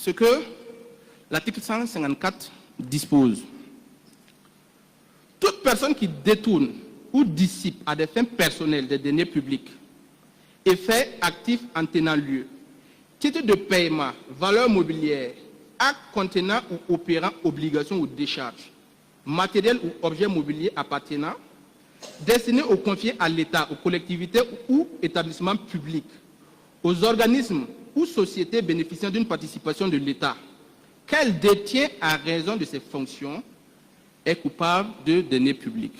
ce que l'article 154 dispose. Toute personne qui détourne ou dissipe à des fins personnelles des deniers publics, effets actifs en tenant lieu, titre de paiement, valeur mobilière, acte contenant ou opérant obligation ou décharge, matériel ou objet mobilier appartenant, destiné ou confié à l'État, aux collectivités ou établissements publics, aux organismes ou sociétés bénéficiant d'une participation de l'État, qu'elle détient à raison de ses fonctions, est coupable de deniers publics,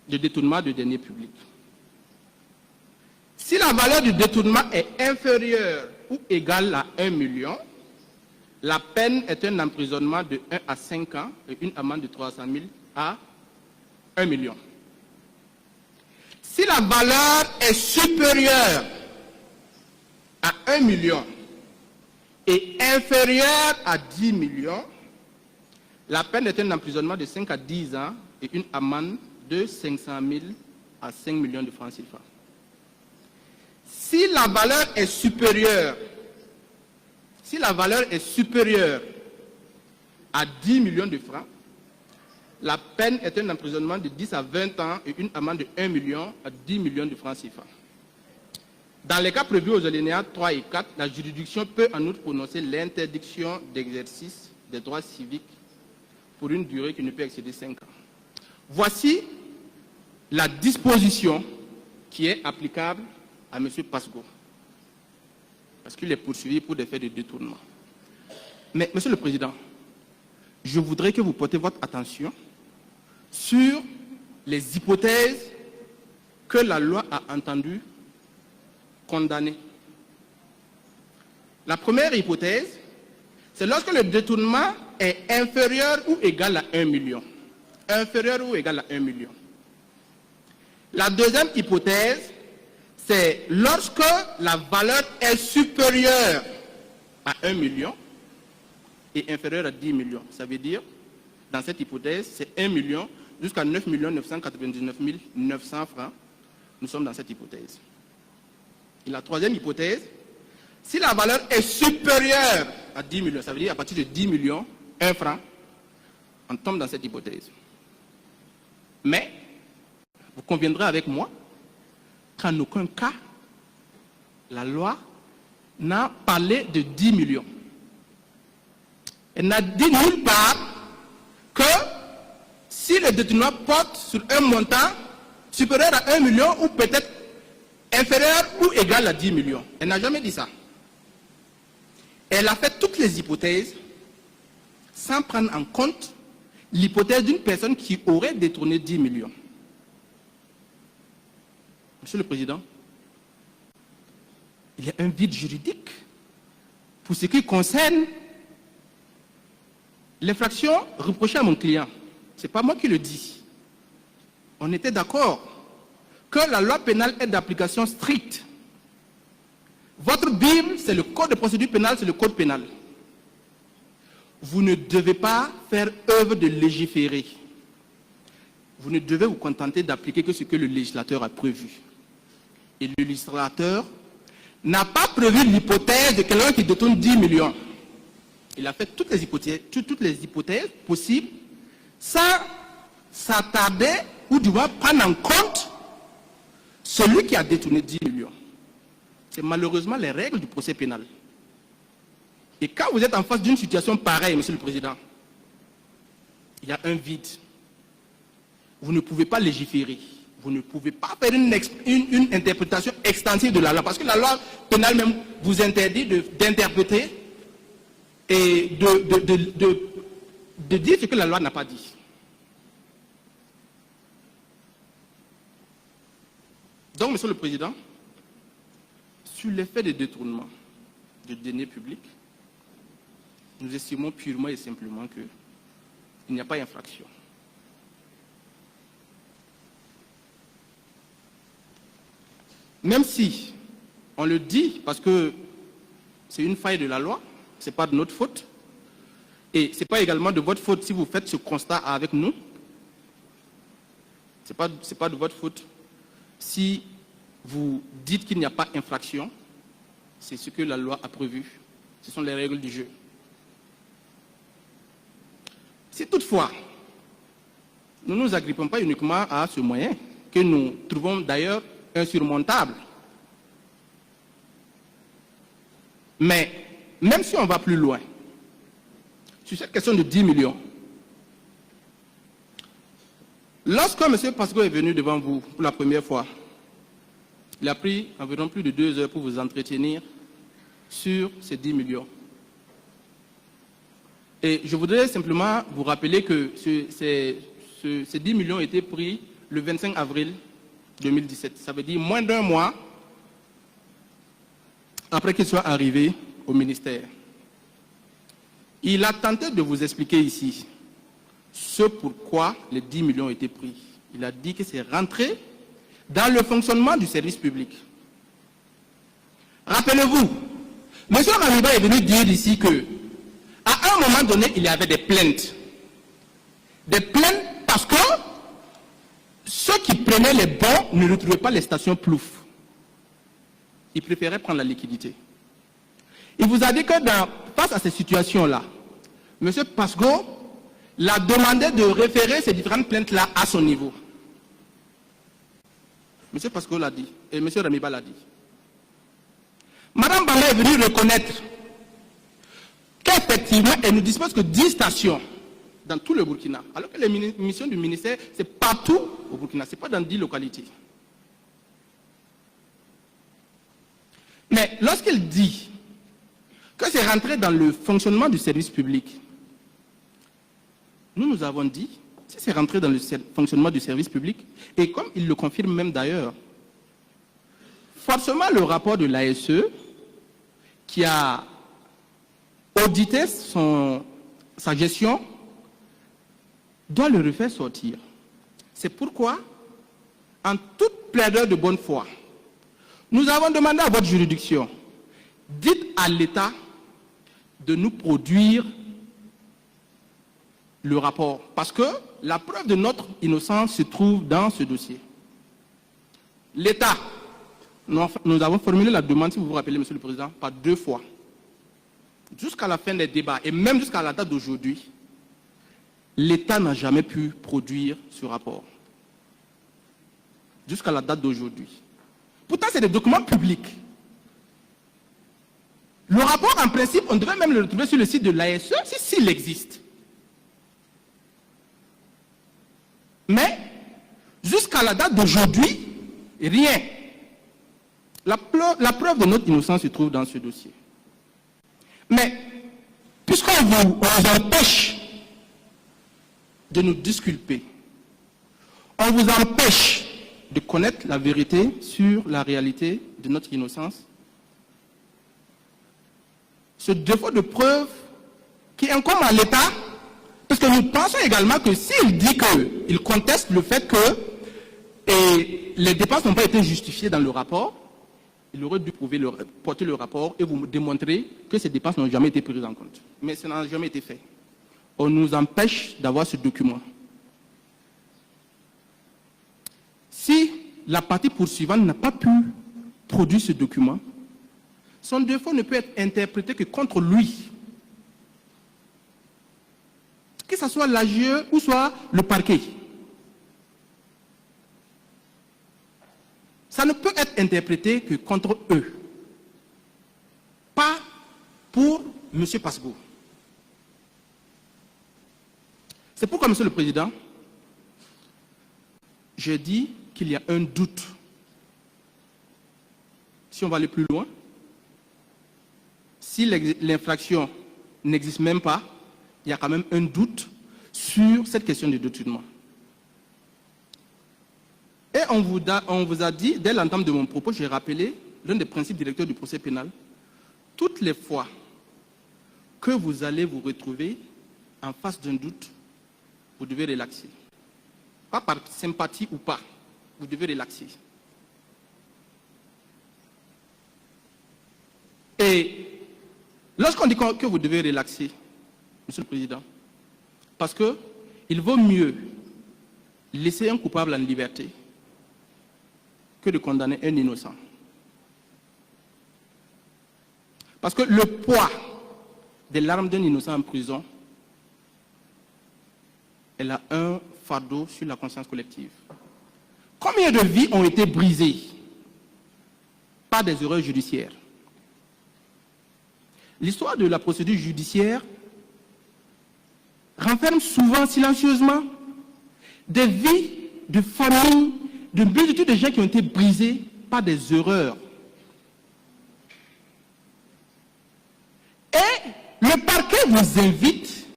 de détournement de deniers publics. Si la valeur du détournement est inférieure ou égale à 1 million, la peine est un emprisonnement de 1 à 5 ans et une amende de 300 000 à 1 million. Si la valeur est supérieure à 1 million et inférieure à 10 millions, la peine est un emprisonnement de 5 à 10 ans et une amende de 500 000 à 5 millions de francs CFA. Si la valeur est supérieure, à 10 millions de francs, la peine est un emprisonnement de 10 à 20 ans et une amende de 1 million à 10 millions de francs CFA. Dans les cas prévus aux alinéas 3 et 4, la juridiction peut en outre prononcer l'interdiction d'exercice des droits civiques pour une durée qui ne peut excéder 5 ans. Voici la disposition qui est applicable à M. Pasgo, parce qu'il est poursuivi pour des faits de détournement. Mais, Monsieur le Président, je voudrais que vous portez votre attention sur les hypothèses que la loi a entendu condamner. La première hypothèse, c'est lorsque le détournement est inférieur ou égal à 1 million. Inférieur ou égal à 1 million. La deuxième hypothèse, c'est lorsque la valeur est supérieure à 1 million et inférieure à 10 millions. Ça veut dire, dans cette hypothèse, c'est 1 million jusqu'à 9 999 900 francs. Nous sommes dans cette hypothèse. Et la troisième hypothèse, si la valeur est supérieure à 10 millions, ça veut dire à partir de 10 millions, 1 franc, on tombe dans cette hypothèse. Mais, vous conviendrez avec moi qu'en aucun cas, la loi n'a parlé de 10 millions. Elle n'a dit nulle part que si le détournement porte sur un montant supérieur à 1 million ou peut-être inférieur ou égal à 10 millions. Elle n'a jamais dit ça. Elle a fait toutes les hypothèses sans prendre en compte l'hypothèse d'une personne qui aurait détourné 10 millions. Monsieur le Président, il y a un vide juridique pour ce qui concerne l'infraction reprochée à mon client. Ce n'est pas moi qui le dis. On était d'accord que la loi pénale est d'application stricte. Votre Bible, c'est le code de procédure pénale, c'est le code pénal. Vous ne devez pas faire œuvre de légiférer. Vous ne devez vous contenter d'appliquer que ce que le législateur a prévu. Et le législateur n'a pas prévu l'hypothèse de quelqu'un qui détourne 10 millions. Il a fait toutes les hypothèses possibles sans s'attarder ou du moins prendre en compte celui qui a détourné 10 millions. C'est malheureusement les règles du procès pénal. Et quand vous êtes en face d'une situation pareille, Monsieur le Président, il y a un vide. Vous ne pouvez pas légiférer. Vous ne pouvez pas faire une interprétation extensive de la loi. Parce que la loi pénale même vous interdit d'interpréter et de dire ce que la loi n'a pas dit. Donc, Monsieur le Président, sur l'effet de détournement de deniers publics, nous estimons purement et simplement qu'il n'y a pas d'infraction. Même si on le dit parce que c'est une faille de la loi, ce n'est pas de notre faute, et ce n'est pas également de votre faute si vous faites ce constat avec nous, ce n'est pas de votre faute si vous dites qu'il n'y a pas d'infraction, c'est ce que la loi a prévu, ce sont les règles du jeu. Si toutefois, nous ne nous agrippons pas uniquement à ce moyen, que nous trouvons d'ailleurs insurmontable, mais même si on va plus loin, sur cette question de 10 millions, lorsque M. Pasco est venu devant vous pour la première fois, il a pris environ plus de 2 heures pour vous entretenir sur ces 10 millions. Et je voudrais simplement vous rappeler que ces 10 millions ont été pris le 25 avril 2017. Ça veut dire moins d'un mois après qu'il soit arrivé au ministère. Il a tenté de vous expliquer ici ce pourquoi les 10 millions ont été pris. Il a dit que c'est rentré dans le fonctionnement du service public. Rappelez-vous, M. Ramiba est venu dire ici que, à un moment donné, il y avait des plaintes. Des plaintes parce que ceux qui prenaient les bons ne retrouvaient pas les stations plouf. Ils préféraient prendre la liquidité. Il vous a dit que face à ces situations-là, M. Pasco l'a demandé de référer ces différentes plaintes-là à son niveau. M. Pasco l'a dit, et M. Ramiba l'a dit. Mme Bala est venue reconnaître qu'effectivement, elle ne dispose que 10 stations dans tout le Burkina, alors que les missions du ministère, c'est partout au Burkina, ce n'est pas dans 10 localités. Mais lorsqu'il dit que c'est rentré dans le fonctionnement du service public, nous avons dit, si c'est rentré dans le fonctionnement du service public, et comme il le confirme même d'ailleurs, forcément le rapport de l'ASE, qui a audité sa gestion, doit le refaire sortir. C'est pourquoi, en toute plaideur de bonne foi, nous avons demandé à votre juridiction, dites à l'État de nous produire le rapport. Parce que la preuve de notre innocence se trouve dans ce dossier. L'État, nous avons formulé la demande, si vous vous rappelez, Monsieur le Président, par 2 fois. Jusqu'à la fin des débats, et même jusqu'à la date d'aujourd'hui, l'État n'a jamais pu produire ce rapport. Jusqu'à la date d'aujourd'hui. Pourtant, c'est des documents publics. Le rapport, en principe, on devrait même le retrouver sur le site de l'ASE, s'il existe. Mais, jusqu'à la date d'aujourd'hui, rien. La preuve de notre innocence se trouve dans ce dossier. Mais, puisqu'on vous empêche de nous disculper, on vous empêche de connaître la vérité sur la réalité de notre innocence, ce défaut de preuve qui incombe à l'État, parce que nous pensons également que s'il dit qu'il conteste le fait que les dépenses n'ont pas été justifiées dans le rapport, il aurait dû porter le rapport et vous démontrer que ces dépenses n'ont jamais été prises en compte. Mais ça n'a jamais été fait. On nous empêche d'avoir ce document. Si la partie poursuivante n'a pas pu produire ce document, son défaut ne peut être interprété que contre lui. Que ce soit l'AGE ou soit le parquet. Ça ne peut être interprété que contre eux. Pas pour M. Pasco. C'est pourquoi, Monsieur le Président, j'ai dit qu'il y a un doute. Si on va aller plus loin, si l'infraction n'existe même pas, il y a quand même un doute sur cette question de détournement. Et on vous a dit, dès l'entame de mon propos, j'ai rappelé l'un des principes directeurs du procès pénal. Toutes les fois que vous allez vous retrouver en face d'un doute, vous devez relaxer. Pas par sympathie ou pas, vous devez relaxer. Et lorsqu'on dit que vous devez relaxer, Monsieur le Président, parce qu'il vaut mieux laisser un coupable en liberté que de condamner un innocent. Parce que le poids des larmes d'un innocent en prison elle a un fardeau sur la conscience collective. Combien de vies ont été brisées par des erreurs judiciaires? L'histoire de la procédure judiciaire renferme souvent silencieusement des vies de familles, de multitudes de gens qui ont été brisés par des erreurs. Et le parquet vous invite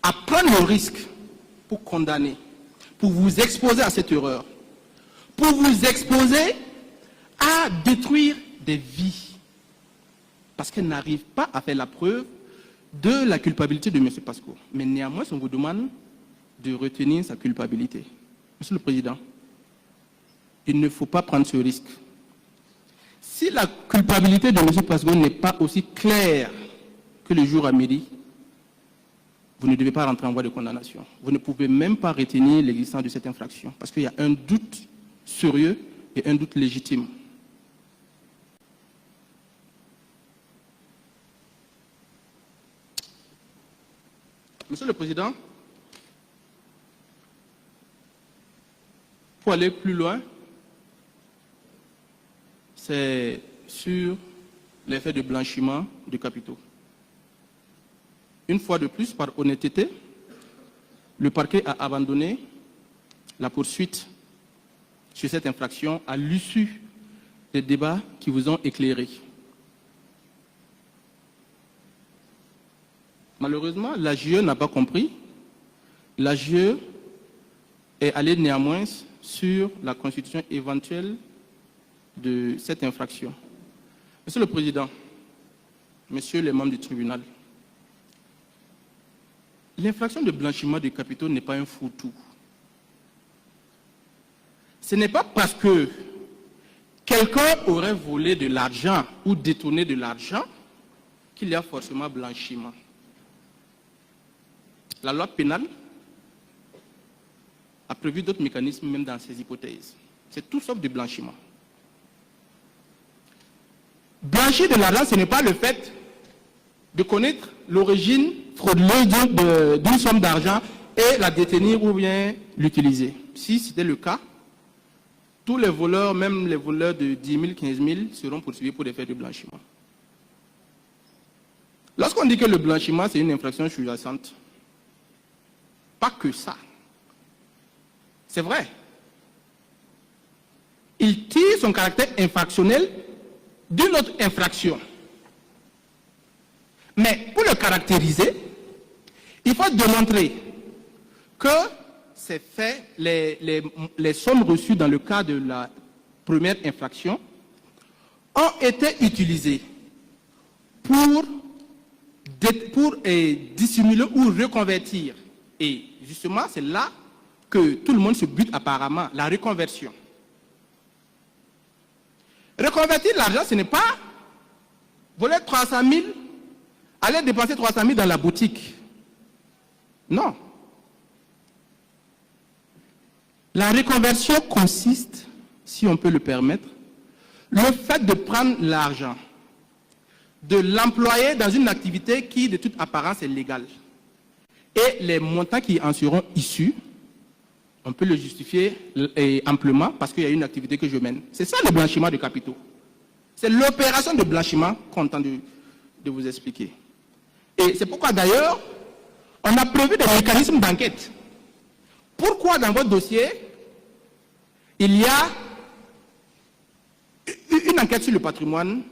à prendre le risque pour condamner, pour vous exposer à cette erreur, pour vous exposer à détruire des vies. Parce qu'elle n'arrive pas à faire la preuve de la culpabilité de M. Pasco. Mais néanmoins, on vous demande de retenir sa culpabilité. Monsieur le Président, il ne faut pas prendre ce risque. Si la culpabilité de M. Pasco n'est pas aussi claire que le jour à midi, vous ne devez pas rentrer en voie de condamnation. Vous ne pouvez même pas retenir l'existence de cette infraction. Parce qu'il y a un doute sérieux et un doute légitime. Monsieur le Président, pour aller plus loin, c'est sur l'effet de blanchiment de capitaux. Une fois de plus, par honnêteté, le parquet a abandonné la poursuite sur cette infraction à l'issue des débats qui vous ont éclairé. Malheureusement, l'AGE n'a pas compris. L'AGE est allé néanmoins sur la constitution éventuelle de cette infraction. Monsieur le Président, Messieurs les membres du tribunal, l'infraction de blanchiment de capitaux n'est pas un fourre-tout. Ce n'est pas parce que quelqu'un aurait volé de l'argent ou détourné de l'argent qu'il y a forcément blanchiment. La loi pénale a prévu d'autres mécanismes même dans ces hypothèses. C'est tout sauf du blanchiment. Blanchir de l'argent, ce n'est pas le fait de connaître l'origine frauduleuse d'une somme d'argent et la détenir ou bien l'utiliser. Si c'était le cas, tous les voleurs, même les voleurs de 10 000, 15 000, seront poursuivis pour des faits de blanchiment. Lorsqu'on dit que le blanchiment, c'est une infraction sous-jacente, pas que ça. C'est vrai. Il tire son caractère infractionnel d'une autre infraction. Mais pour le caractériser, il faut démontrer que ces faits, les sommes reçues dans le cas de la première infraction ont été utilisées pour dissimuler ou reconvertir. Et justement, c'est là que tout le monde se bute apparemment, la reconversion. Reconvertir l'argent, ce n'est pas voler 300 000, aller dépenser 300 000 dans la boutique. Non. La reconversion consiste, si on peut le permettre, le fait de prendre l'argent, de l'employer dans une activité qui, de toute apparence, est légale. Et les montants qui en seront issus, on peut le justifier amplement parce qu'il y a une activité que je mène. C'est ça le blanchiment de capitaux. C'est l'opération de blanchiment qu'on tente de vous expliquer. Et c'est pourquoi d'ailleurs, on a prévu des mécanismes d'enquête. Pourquoi dans votre dossier, il y a une enquête sur le patrimoine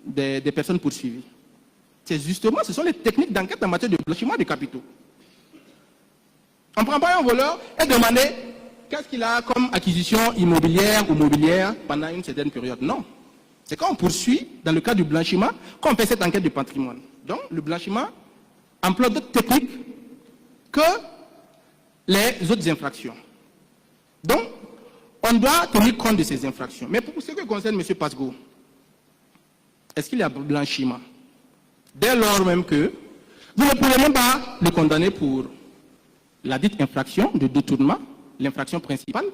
des personnes poursuivies? C'est justement, ce sont les techniques d'enquête en matière de blanchiment de capitaux. On ne prend pas un voleur et demander qu'est-ce qu'il a comme acquisition immobilière ou mobilière pendant une certaine période. Non. C'est quand on poursuit, dans le cas du blanchiment, qu'on fait cette enquête de patrimoine. Donc, le blanchiment emploie d'autres techniques que les autres infractions. Donc, on doit tenir compte de ces infractions. Mais pour ce qui concerne M. Pasco, est-ce qu'il y a blanchiment? Dès lors même que vous ne pouvez même pas le condamner pour la dite infraction de détournement, l'infraction principale.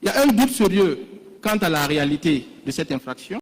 Il y a un doute sérieux quant à la réalité de cette infraction.